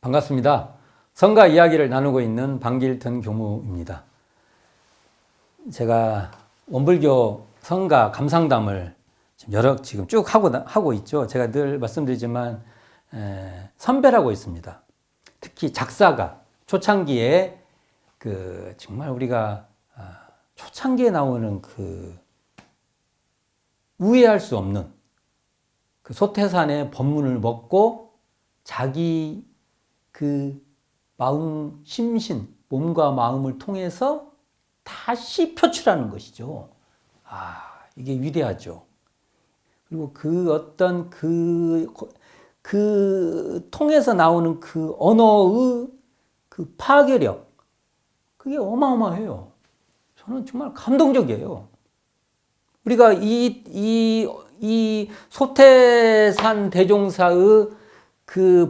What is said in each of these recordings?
반갑습니다. 성가 이야기를 나누고 있는 방길튼 교무입니다. 제가 원불교 성가 감상담을 지금 쭉 하고 있죠. 제가 늘 말씀드리지만 선별하고 있습니다. 특히 작사가 초창기에 정말 우리가 초창기에 나오는 우회할 수 없는 소태산의 법문을 먹고 자기 마음, 심신, 몸과 마음을 통해서 다시 표출하는 것이죠. 이게 위대하죠. 그리고 통해서 나오는 언어의 파괴력, 그게 어마어마해요. 저는 정말 감동적이에요. 우리가 이 소태산 대종사의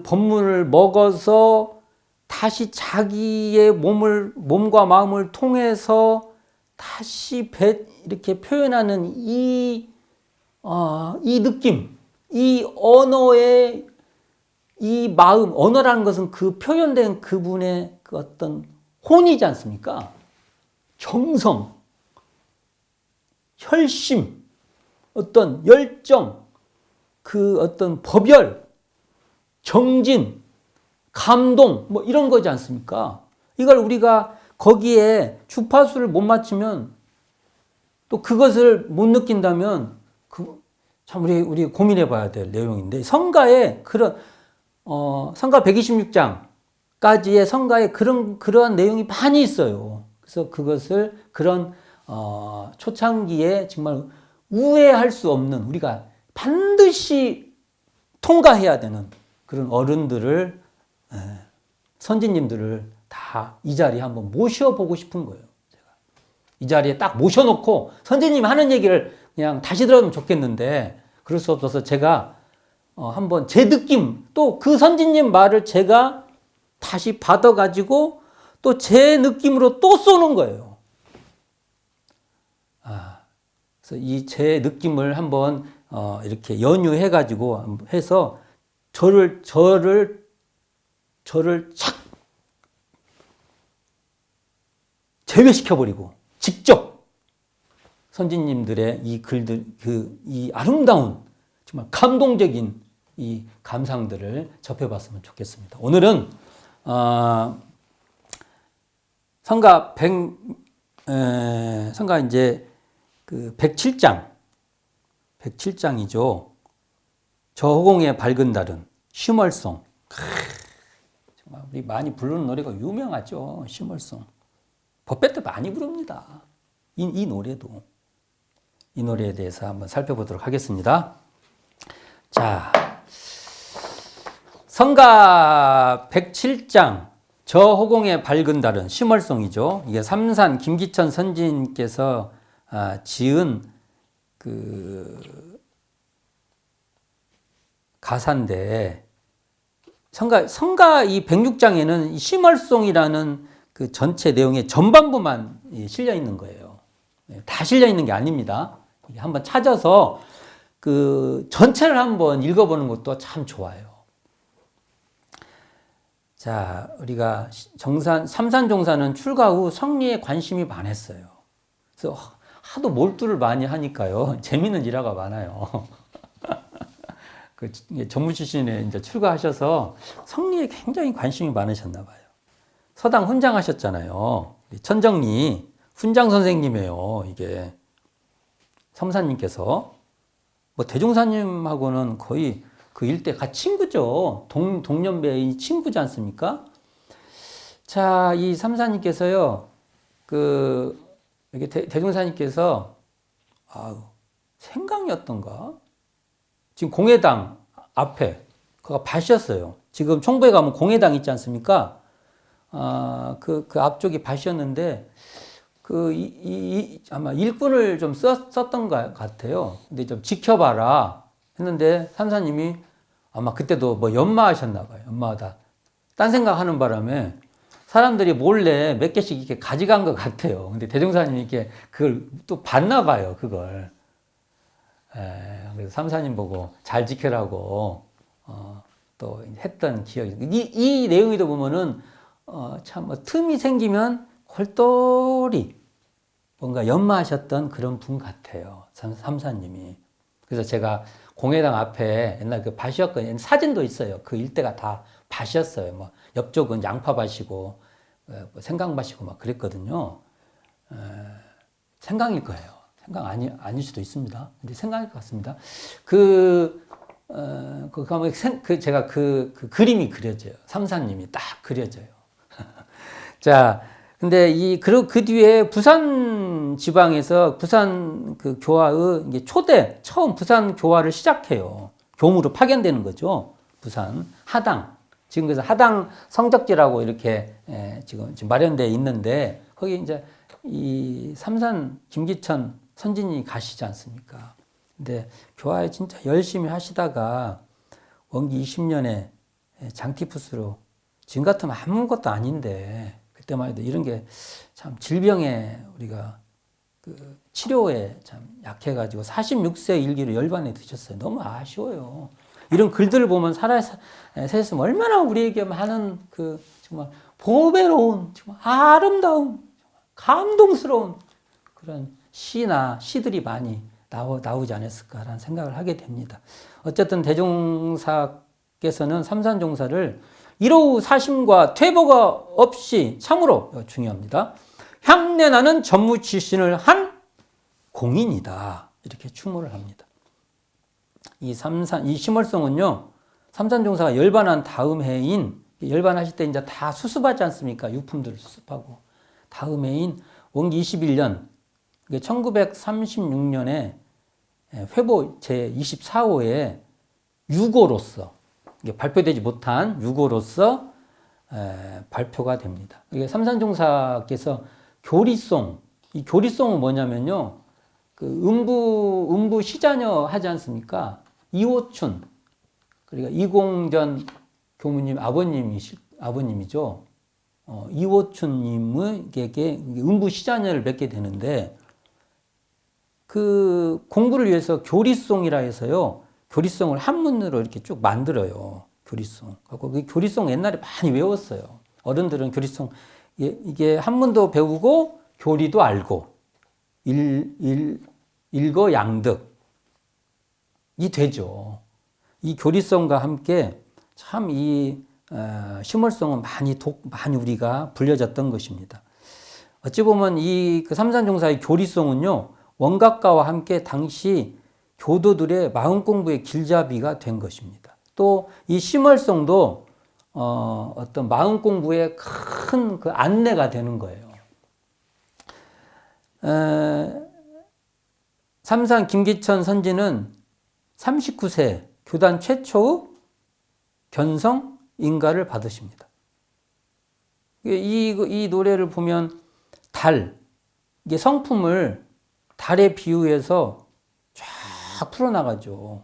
법문을 먹어서 다시 자기의 몸과 마음을 통해서 다시 이렇게 표현하는 이 느낌, 이 언어의 이 마음, 언어라는 것은 표현된 그분의 어떤 혼이지 않습니까? 정성, 혈심, 어떤 열정, 어떤 법열, 정진, 감동, 이런 거지 않습니까? 이걸 우리가 거기에 주파수를 못 맞추면 또 그것을 못 느낀다면 참 우리 고민해 봐야 될 내용인데, 성가에 성가 126장까지의 성가에 그러한 내용이 많이 있어요. 그래서 그것을 초창기에 정말 우회할 수 없는, 우리가 반드시 통과해야 되는 그런 어른들을, 선진님들을 다 이 자리에 한번 모셔보고 싶은 거예요. 제가 이 자리에 딱 모셔놓고 선진님이 하는 얘기를 그냥 다시 들으면 좋겠는데 그럴 수 없어서 제가 한번 제 느낌, 또 선진님 말을 제가 다시 받아가지고 또 제 느낌으로 또 쏘는 거예요. 그래서 제 느낌을 한번 이렇게 연유해가지고 해서 저를 착 제외시켜버리고 직접 선진님들의 이 글들, 이 아름다운 정말 감동적인 이 감상들을 접해봤으면 좋겠습니다. 오늘은 성가 이제 107장이죠. 저 허공에 밝은 달은 쉬멀송. 정말 우리 많이 부르는 노래가 유명하죠. 쉬멀송. 법배 때 많이 부릅니다. 이 노래도. 이 노래에 대해서 한번 살펴보도록 하겠습니다. 자, 성가 107장 저 허공에 밝은 달은 쉬멀송이죠. 이게 삼산 김기천 선진께서 지은 가사인데, 성가 이 106장에는 쉬멀송이라는 전체 내용의 전반부만 실려 있는 거예요. 다 실려 있는 게 아닙니다. 한번 찾아서 전체를 한번 읽어보는 것도 참 좋아요. 자, 우리가 삼산종사는 출가 후 성리에 관심이 많았어요. 그래서 하도 몰두를 많이 하니까요. 재미있는 일화가 많아요. 전무 출신에 이제 출가하셔서 성리에 굉장히 관심이 많으셨나 봐요. 서당 훈장하셨잖아요. 천정리 훈장 선생님이에요. 이게 섬사님께서 대종사님하고는 거의 일대 같이 친구죠. 동년배의 친구지 않습니까? 자, 이 삼사님께서요, 이게 대종사님께서 생강이었던가? 지금 공회당 앞에 그가 밭이었어요. 지금 총부에 가면 공회당 있지 않습니까? 그 앞쪽이 밭이었는데 아마 일꾼을 좀 썼던 것 같아요. 근데 좀 지켜봐라 했는데 삼사님이 아마 그때도 연마하셨나 봐요. 연마하다 딴 생각하는 바람에 사람들이 몰래 몇 개씩 이렇게 가져간 것 같아요. 근데 대종사님이 이렇게 그걸 또 봤나 봐요. 그걸. 그래서 삼사님 보고 잘 지켜라고 또 했던 기억이. 이 내용에도 보면은 참 틈이 생기면 골똘히 뭔가 연마하셨던 그런 분 같아요. 삼사님이. 그래서 제가 공회당 앞에 옛날 그 밭이었거든요. 사진도 있어요. 그 일대가 다 밭이었어요. 뭐 옆쪽은 양파밭이고 생강밭이고 막 그랬거든요. 생강일 거예요. 생강 아닐 수도 있습니다. 근데 생강일 것 같습니다. 제가 그 그림이 그려져요. 삼사님이 딱 그려져요. 자, 근데 그 뒤에 부산 지방에서 부산 그 교화의 이게 처음 부산 교화를 시작해요. 교무로 파견되는 거죠. 부산 하당. 지금 그래서 하당 성적지라고 이렇게 지금 마련되어 있는데 거기 이제 이 삼산 김기천 선진이 가시지 않습니까? 근데 교화에 진짜 열심히 하시다가 원기 20년에 장티푸스로 지금 같으면 아무것도 아닌데 그때만 해도 이런 게 참 질병에 우리가 그 치료에 참 약해가지고 46세 일기로 열반에 드셨어요. 너무 아쉬워요. 이런 글들을 보면 세상 얼마나 우리에게 많은 그 정말 보배로운 정말 아름다운 감동스러운 그런 시들이 많이 나오지 않았을까라는 생각을 하게 됩니다. 어쨌든 대종사께서는 삼산종사를 이로우 사심과 퇴보가 없이 참으로 중요합니다. 향내나는 전무 출신을 한 공인이다. 이렇게 추모를 합니다. 이 심월성은요, 삼산종사가 열반한 다음 해인, 열반하실 때 이제 다 수습하지 않습니까? 유품들을 수습하고. 다음 해인 원기 21년, 1936년에 회보 제24호에 유고로서 발표되지 못한 유고로서 발표가 됩니다. 이게 삼산종사께서 교리송, 이 교리송은 뭐냐면요, 그 음부 시자녀 하지 않습니까? 이호춘, 그러니까 이공전 교무님 아버님이죠. 이호춘님에게 음부 시자녀를 맺게 되는데 그 공부를 위해서 교리송이라 해서요. 교리송을 한문으로 이렇게 쭉 만들어요. 교리송. 그 교리송 옛날에 많이 외웠어요. 어른들은 교리송 이게 한문도 배우고 교리도 알고 일거양득이 되죠. 이 교리송과 함께 참 이 심월송은 많이 우리가 불려졌던 것입니다. 어찌 보면 그 삼산종사의 교리송은요. 원각가와 함께 당시 교도들의 마음 공부의 길잡이가 된 것입니다. 또 이 심월송도 어떤 마음 공부의 큰 그 안내가 되는 거예요. 삼산 김기천 선지는 39세 교단 최초의 견성 인가를 받으십니다. 이 노래를 보면 이게 성품을 달에 비유해서 쫙 풀어나가죠.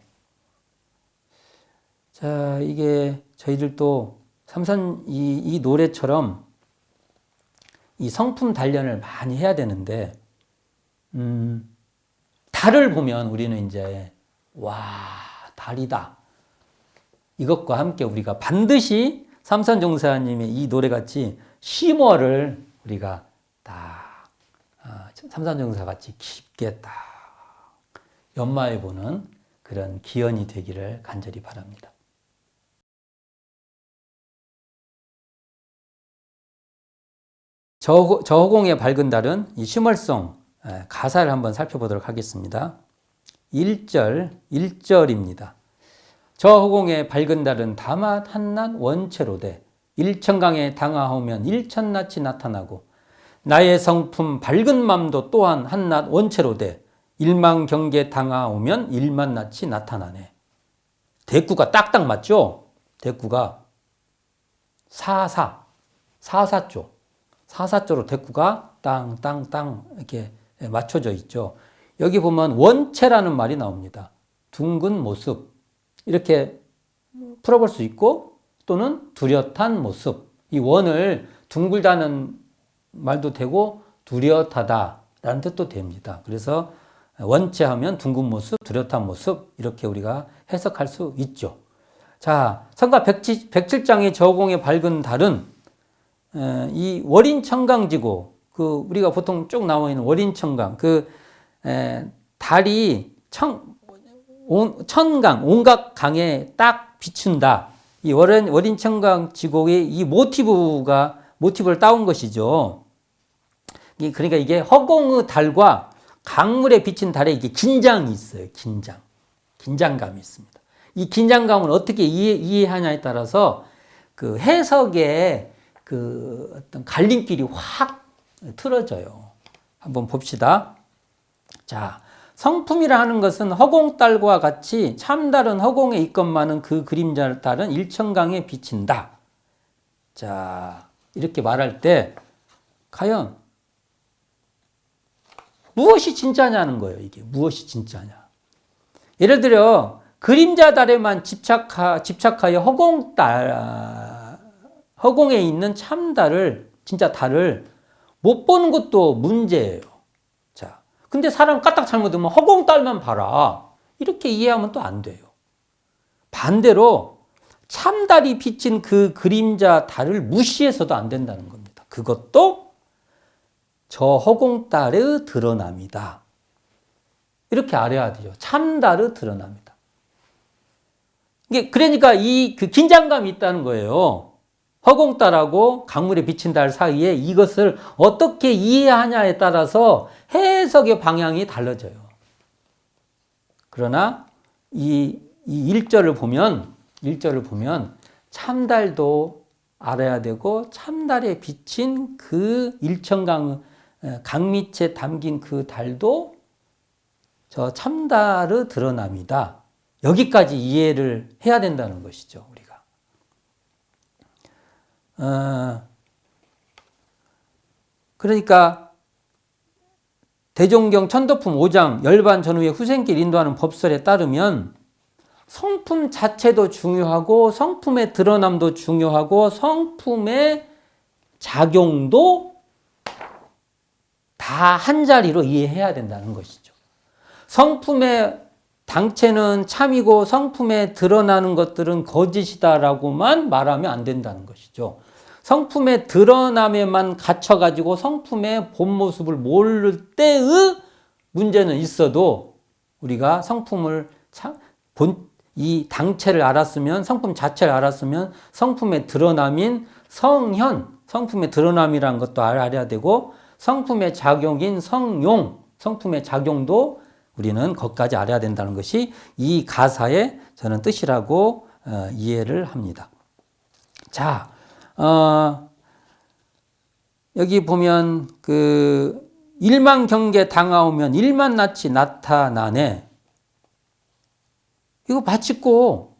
자, 이게 저희들도 이 노래처럼 이 성품 단련을 많이 해야 되는데, 달을 보면 우리는 이제, 달이다. 이것과 함께 우리가 반드시 삼산종사님의 이 노래같이 심어를 우리가 삼산종사 같이 깊게 딱 연마해보는 그런 기원이 되기를 간절히 바랍니다. 저호공의 밝은 달은 이 심월송 가사를 한번 살펴보도록 하겠습니다. 1절입니다. 저호공의 밝은 달은 다맛 한낱 원체로되 일천강에 당하오면 일천낯이 나타나고 나의 성품 밝은 맘도 또한 한낱 원체로되 일만경계 당하오면 일만낯이 나타나네. 대꾸가 딱딱 맞죠? 대꾸가 사사조. 사사조로 대꾸가 땅땅땅 이렇게 맞춰져 있죠. 여기 보면 원체라는 말이 나옵니다. 둥근 모습. 이렇게 풀어볼 수 있고 또는 뚜렷한 모습. 이 원을 둥글다는 말도 되고 뚜렷하다라는 뜻도 됩니다. 그래서 원체하면 둥근 모습, 뚜렷한 모습 이렇게 우리가 해석할 수 있죠. 자, 성가 107장의 저공의 밝은 달은 이 월인천강지고 그 우리가 보통 쭉 나와 있는 월인천강 달이 천강 온갖 강에 딱 비춘다. 이 월인천강 지곡의 이 모티브를 따온 것이죠. 그러니까 이게 허공의 달과 강물에 비친 달에 이게 긴장이 있어요. 긴장감이 있습니다. 이 긴장감을 어떻게 이해하냐에 따라서 그 해석의 그 어떤 갈림길이 확 틀어져요. 한번 봅시다. 자, 성품이라 하는 것은 허공달과 같이 참달은 허공에 있건만은 그 그림자를 따른 일천강에 비친다. 자, 이렇게 말할 때 과연 무엇이 진짜냐는 거예요. 이게 무엇이 진짜냐. 예를 들어 그림자 달에만 집착하여 허공에 있는 참달을 진짜 달을 못 보는 것도 문제예요. 자, 근데 사람 까딱 잘못하면 허공달만 봐라. 이렇게 이해하면 또 안 돼요. 반대로 참달이 비친 그 그림자 달을 무시해서도 안 된다는 겁니다. 그것도 저 허공달의 드러남이다. 이렇게 알아야 돼요. 참달의 드러남이다. 이게 그러니까 그 긴장감이 있다는 거예요. 허공달하고 강물에 비친 달 사이에 이것을 어떻게 이해하냐에 따라서 해석의 방향이 달라져요. 그러나 이 1절을 보면 참달도 알아야 되고 참달에 비친 그 일천강 강 밑에 담긴 그 달도 저 참달의 드러남이다. 여기까지 이해를 해야 된다는 것이죠, 우리가. 그러니까 대종경 천도품 5장 열반 전후의 후생길 인도하는 법설에 따르면 성품 자체도 중요하고 성품의 드러남도 중요하고 성품의 작용도 다 한 자리로 이해해야 된다는 것이죠. 성품의 당체는 참이고 성품에 드러나는 것들은 거짓이다라고만 말하면 안 된다는 것이죠. 성품의 드러남에만 갇혀가지고 성품의 본 모습을 모를 때의 문제는 있어도 우리가 성품을 이 당체를 알았으면 성품 자체를 알았으면 성품의 드러남인 성품의 드러남이라는 것도 알아야 되고 성품의 작용인 성품의 작용도 우리는 거기까지 알아야 된다는 것이 이 가사의 저는 뜻이라고 이해를 합니다. 자, 여기 보면 그 일만 경계 당하오면 일만 낯이 나타나네. 이거 바치고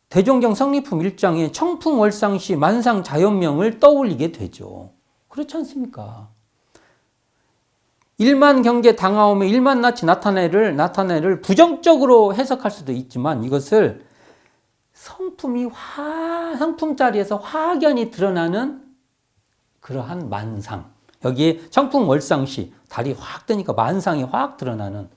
대종경 성리품 1장에 청풍월상시 만상자연명을 떠올리게 되죠. 그렇지 않습니까? 일만 경계 당하오면 일만 낯이 나타내를 부정적으로 해석할 수도 있지만 이것을 성품 자리에서 확연히 드러나는 그러한 만상. 여기에 청풍월상시 달이 확 뜨니까 만상이 확 드러나는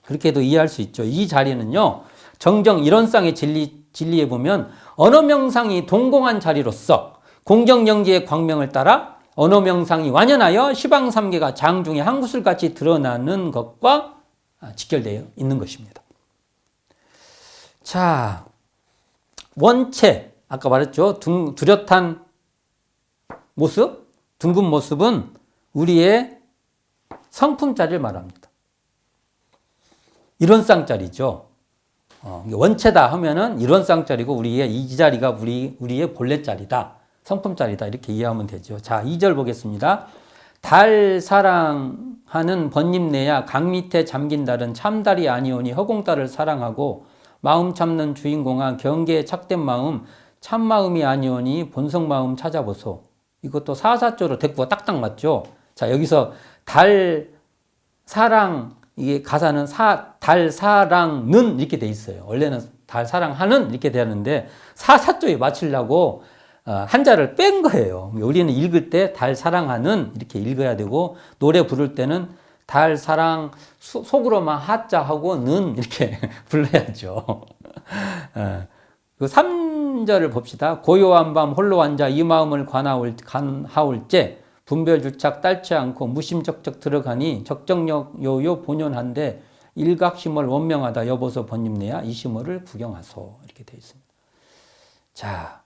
그렇게도 이해할 수 있죠. 이 자리는요. 정정 일원상의 진리에 보면 언어명상이 동공한 자리로서 공정영지의 광명을 따라 언어명상이 완연하여 시방삼계가 장중에 한 구슬같이 드러나는 것과 직결되어 있는 것입니다. 자, 원체 아까 말했죠. 뚜렷한 모습, 둥근 모습은 우리의 성품자리를 말합니다. 일원상자리죠. 원체다 하면은 일원상자리고 우리의 이 자리가 우리의 본래 자리다. 성품자리다. 이렇게 이해하면 되죠. 자, 2절 보겠습니다. 달 사랑하는 번님내야 강 밑에 잠긴 달은 참달이 아니오니 허공달을 사랑하고 마음 참는 주인공아 경계에 착된 마음 참마음이 아니오니 본성마음 찾아보소. 이것도 사사조로 대꾸가 딱딱 맞죠. 자, 여기서 달 사랑 이게 가사는 달 사랑은 이렇게 돼 있어요. 원래는 달 사랑하는 이렇게 되는데 사사조에 맞추려고 한자를 뺀 거예요. 우리는 읽을 때 달 사랑하는 이렇게 읽어야 되고 노래 부를 때는 달 사랑 속으로만 하자 하고 는 이렇게 불러야죠. 그 3절을 봅시다. 고요한 밤 홀로 앉아 이 마음을 간하올째 분별주착 딸지 않고 무심적적 들어가니 적정력 요요 본연한데 일각심을 원명하다 여보소 번님내야 이 심어를 구경하소. 이렇게 되어 있습니다. 자,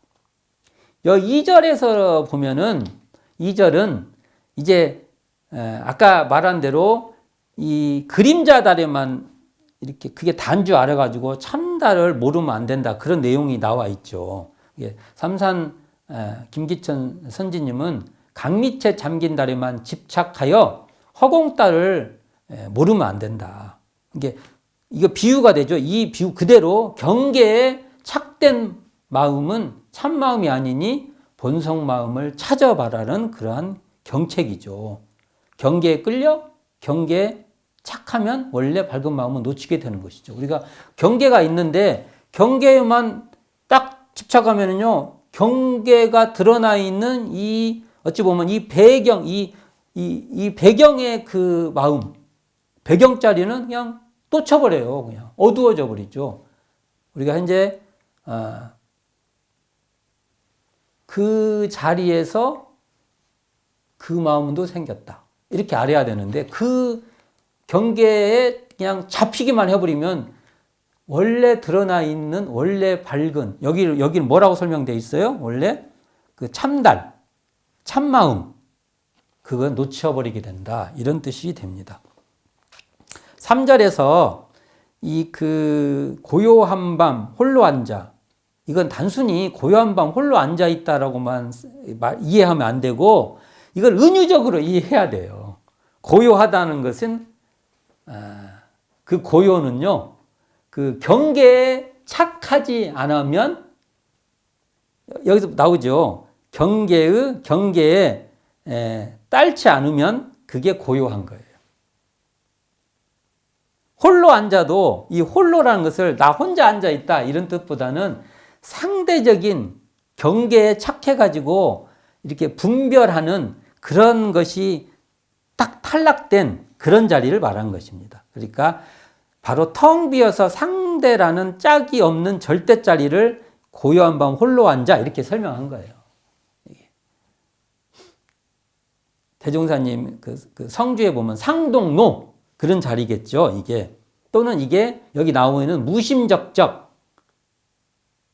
여 2절에서 보면은 2절은 이제 아까 말한 대로 이 그림자 달에만 이렇게 그게 단주 알아가지고 참달을 모르면 안 된다. 그런 내용이 나와 있죠. 삼산 김기천 선지님은 강밑에 잠긴 달에만 집착하여 허공달을 모르면 안 된다. 이거 비유가 되죠. 이 비유 그대로 경계에 착된 마음은 참 마음이 아니니 본성 마음을 찾아봐라는 그러한 경책이죠. 경계에 끌려 경계에 착하면 원래 밝은 마음은 놓치게 되는 것이죠. 우리가 경계가 있는데 경계에만 딱 집착하면은요, 경계가 드러나 있는 이 어찌 보면 이 배경, 이 배경의 그 마음, 배경자리는 그냥 놓쳐버려요. 그냥 어두워져 버리죠. 우리가 현재 그 자리에서 그 마음도 생겼다. 이렇게 알아야 되는데 그 경계에 그냥 잡히기만 해버리면 원래 드러나 있는 원래 밝은 여기는 뭐라고 설명되어 있어요? 원래 그 참달, 참마음 그건 놓쳐버리게 된다. 이런 뜻이 됩니다. 3절에서 이 그 고요한 밤 홀로 앉아 이건 단순히 고요한 밤 홀로 앉아 있다라고만 이해하면 안 되고 이걸 은유적으로 이해해야 돼요. 고요하다는 것은 그 고요는요, 그 경계에 착하지 않으면 여기서 나오죠. 경계에 딸지 않으면 그게 고요한 거예요. 홀로 앉아도 이 홀로라는 것을 나 혼자 앉아 있다 이런 뜻보다는 상대적인 경계에 착해가지고 이렇게 분별하는 그런 것이 딱 탈락된 그런 자리를 말한 것입니다. 그러니까 바로 텅 비어서 상대라는 짝이 없는 절대 자리를 고요한 밤 홀로 앉아 이렇게 설명한 거예요. 대종사님 그 성주에 보면 상동로 그런 자리겠죠. 이게 또는 이게 여기 나오는 무심적적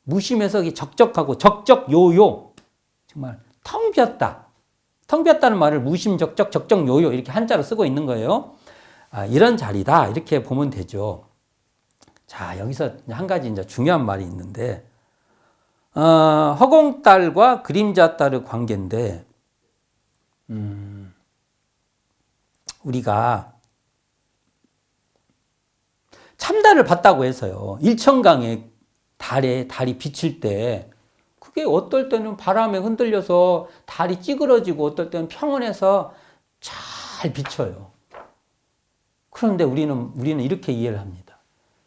무심해서 적적하고 적적요요 정말 텅 비었다. 텅 비었다는 말을 무심적적 적적요요 이렇게 한자로 쓰고 있는 거예요. 이런 자리다 이렇게 보면 되죠. 자 여기서 한 가지 이제 중요한 말이 있는데 허공딸과 그림자딸의 관계인데 우리가 참달을 봤다고 해서요. 일천강에 달이 비칠 때 그게 어떨 때는 바람에 흔들려서 달이 찌그러지고 어떨 때는 평온해서 잘 비쳐요. 그런데 우리는 이렇게 이해를 합니다.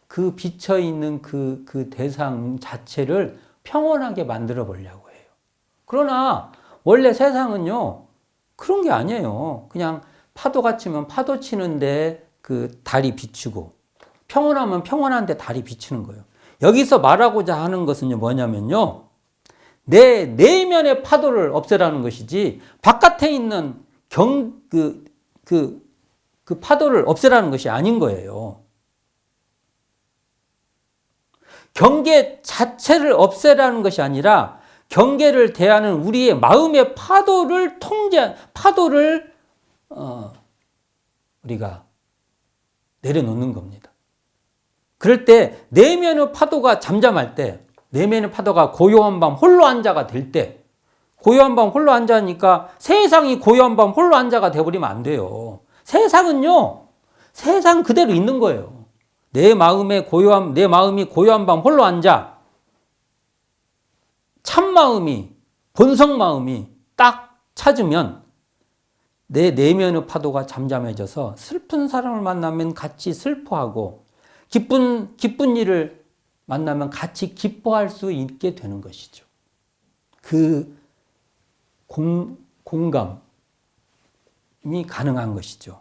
그 비쳐 있는 그 대상 자체를 평온하게 만들어 보려고 해요. 그러나 원래 세상은요 그런 게 아니에요. 그냥 파도가 치면 파도 치는데 그 달이 비추고 평온하면 평온한데 달이 비치는 거예요. 여기서 말하고자 하는 것은 뭐냐면요. 내 내면의 파도를 없애라는 것이지 바깥에 있는 그 파도를 없애라는 것이 아닌 거예요. 경계 자체를 없애라는 것이 아니라 경계를 대하는 우리의 마음의 파도를 우리가 내려놓는 겁니다. 그럴 때 내면의 파도가 잠잠할 때 내면의 파도가 고요한 밤 홀로 앉아가 될 때 고요한 밤 홀로 앉아니까 세상이 고요한 밤 홀로 앉아가 돼버리면 안 돼요. 세상은요 세상 그대로 있는 거예요. 내 마음이 고요한 밤 홀로 앉아 참마음이 본성 마음이 딱 찾으면 내 내면의 파도가 잠잠해져서 슬픈 사람을 만나면 같이 슬퍼하고 기쁜 일을 만나면 같이 기뻐할 수 있게 되는 것이죠. 그 공감이 가능한 것이죠.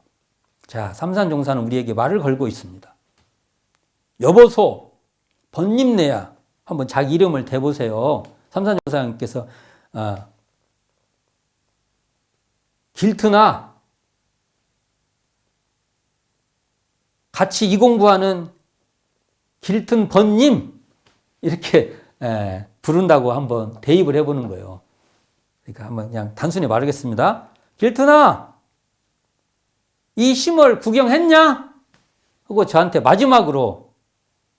자, 삼산종사는 우리에게 말을 걸고 있습니다. 여보소, 번님내야 한번 자기 이름을 대보세요. 삼산종사님께서 길트나 같이 이 공부하는 길튼 번님 이렇게 부른다고 한번 대입을 해보는 거예요. 그러니까 한번 그냥 단순히 말하겠습니다. 길튼아, 이 심을 구경했냐? 하고 저한테 마지막으로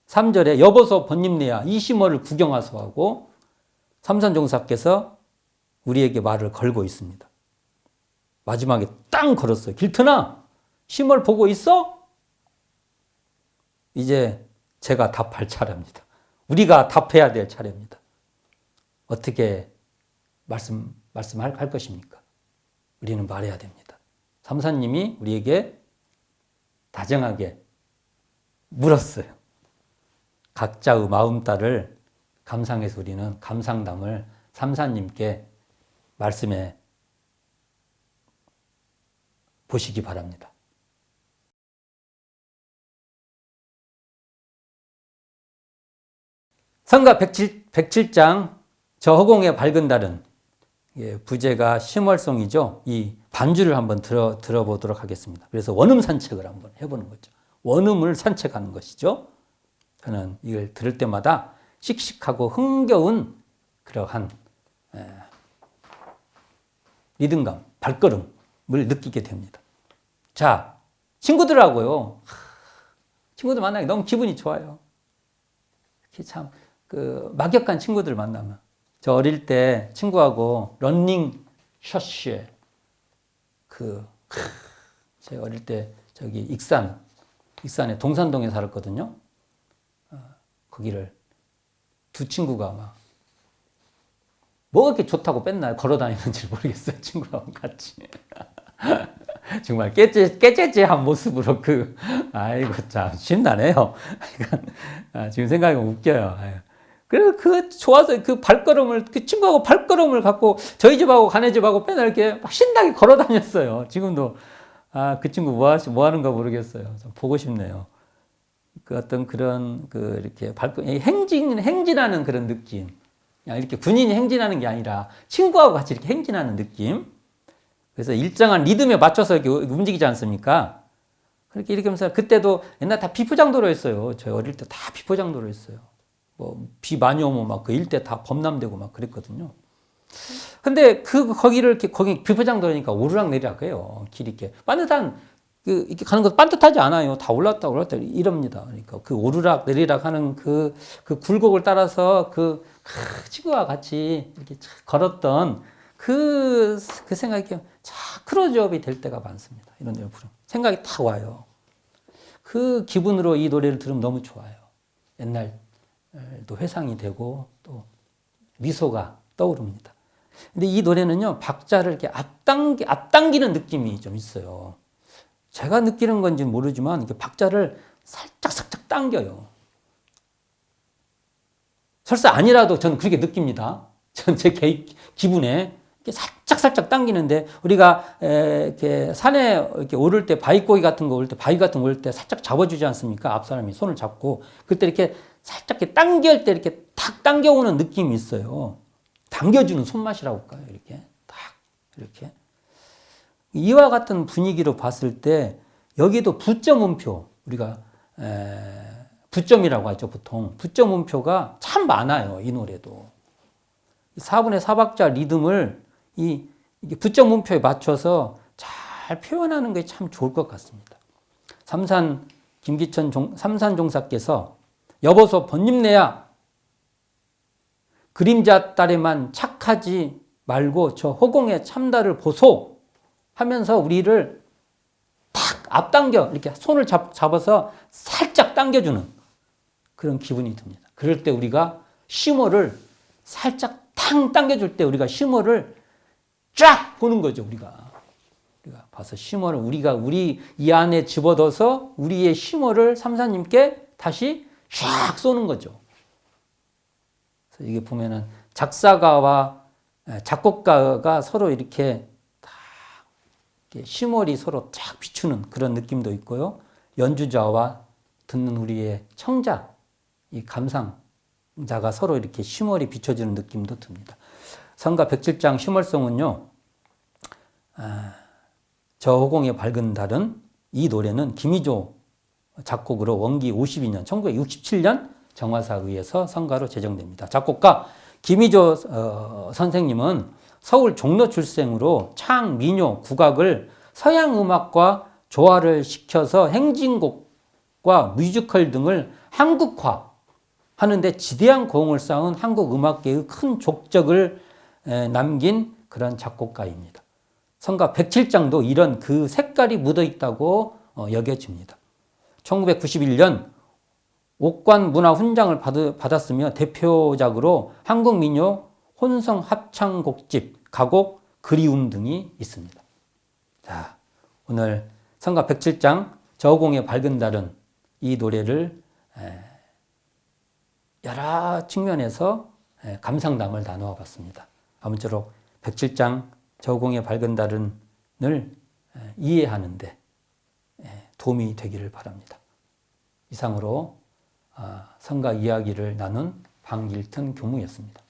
3절에 여보소 번님네야 이 심을을 구경하소 하고 삼산종사께서 우리에게 말을 걸고 있습니다. 마지막에 땅 걸었어요. 길튼아, 심을 보고 있어? 이제 제가 답할 차례입니다. 우리가 답해야 될 차례입니다. 어떻게 말씀할 것입니까? 우리는 말해야 됩니다. 삼사님이 우리에게 다정하게 물었어요. 각자의 마음따를 감상해서 우리는 감상담을 삼사님께 말씀해 보시기 바랍니다. 성가 107장 저 허공에 밝은 달은 부제가 심월송이죠. 이 반주를 한번 들어보도록 하겠습니다. 그래서 원음 산책을 한번 해보는 거죠. 원음을 산책하는 것이죠. 저는 이걸 들을 때마다 씩씩하고 흥겨운 그러한 리듬감, 발걸음을 느끼게 됩니다. 자, 친구들하고요. 친구들 만나기 너무 기분이 좋아요. 이렇게 참 막역한 친구들 만나면. 저 어릴 때 친구하고 런닝 셔츠에 제가 어릴 때 저기 익산에 동산동에 살았거든요. 거기를 두 친구가 막 뭐가 이렇게 좋다고 맨날 걸어 다니는지 모르겠어요. 친구하고 같이. 정말 깨째째한 모습으로 아이고 참 신나네요. 지금 생각하면 웃겨요. 그래서 좋아서 발걸음을, 친구하고 발걸음을 갖고 저희 집하고 가네 집하고 맨날 이렇게 막 신나게 걸어 다녔어요. 지금도, 그 친구 뭐 하는가 모르겠어요. 좀 보고 싶네요. 어떤 그런, 이렇게 행진하는 그런 느낌. 그냥 이렇게 군인이 행진하는 게 아니라 친구하고 같이 이렇게 행진하는 느낌. 그래서 일정한 리듬에 맞춰서 이렇게 움직이지 않습니까? 이렇게 하면서 그때도 옛날 다 비포장도로였어요. 저희 어릴 때 다 비포장도로였어요. 비 많이 오면 막 그 일대 다 범람되고 막 그랬거든요. 근데 거기 비포장도로니까 오르락 내리락 해요. 길이 이렇게 반듯한, 이렇게 가는 거 반듯하지 않아요. 다 올랐다 이럽니다. 그러니까 오르락 내리락 하는 그 굴곡을 따라서 친구와 같이 이렇게 걸었던 그 생각이 크로즈업이 될 때가 많습니다. 이런 노래 부르면. 생각이 딱 와요. 그 기분으로 이 노래를 들으면 너무 좋아요. 옛날도 회상이 되고 또 미소가 떠오릅니다. 근데 이 노래는요, 박자를 이렇게 앞당기는 느낌이 좀 있어요. 제가 느끼는 건지는 모르지만 이렇게 박자를 살짝 당겨요. 설사 아니라도 저는 그렇게 느낍니다. 전 제 기분에 살짝 당기는데 우리가 이렇게 산에 이렇게 오를 때 바위 같은 거 올 때 살짝 잡아주지 않습니까? 앞 사람이 손을 잡고 그때 이렇게 살짝 이렇게 당길 때 이렇게 탁 당겨오는 느낌이 있어요. 당겨주는 손맛이라고 할까요? 이렇게 딱 이렇게 이와 같은 분위기로 봤을 때 여기도 부점음표 우리가 부점이라고 하죠 보통 부점음표가 참 많아요. 이 노래도 4분의 4박자 리듬을 이게 부점 음표에 맞춰서 잘 표현하는 게 참 좋을 것 같습니다. 삼산종사께서 여보소 번님네야 그림자 딸에만 착하지 말고 저 허공의 참달을 보소 하면서 우리를 탁 앞당겨 이렇게 손을 잡아서 살짝 당겨주는 그런 기분이 듭니다. 그럴 때 우리가 쉼어를 살짝 탕 당겨줄 때 우리가 쉼어를 쫙 보는 거죠. 우리가 봐서 쉼어를 우리 이 안에 집어넣어서 우리의 쉼어를 삼사님께 다시 쫙 쏘는 거죠. 그래서 이게 보면은 작사가와 작곡가가 서로 이렇게 다 쉼얼이 서로 쫙 비추는 그런 느낌도 있고요. 연주자와 듣는 우리의 청자 이 감상 자가 서로 이렇게 쉬멀이 비춰지는 느낌도 듭니다. 성가 107장 쉬멀송은요, 저 허공에 밝은 달은, 이 노래는 김희조 작곡으로 원기 52년 1967년 정화사에 의해서 성가로 제정됩니다. 작곡가 김희조 선생님은 서울 종로 출생으로 창, 민요, 국악을 서양 음악과 조화를 시켜서 행진곡과 뮤지컬 등을 한국화 하는데 지대한功을 쌓은 한국 음악계의 큰 족적을 남긴 그런 작곡가입니다. 성가 107장도 이런 그 색깔이 묻어 있다고 여겨집니다. 1991년 옥관 문화훈장을 받았으며 대표작으로 한국 민요 혼성 합창곡집, 가곡, 그리움 등이 있습니다. 자, 오늘 성가 107장 저 허공에 밝은 달은, 이 노래를 여러 측면에서 감상담을 나누어 봤습니다. 아무쪼록 107장 저 허공에 밝은 달은을 이해하는데 도움이 되기를 바랍니다. 이상으로 성가 이야기를 나눈 방길튼 교무였습니다.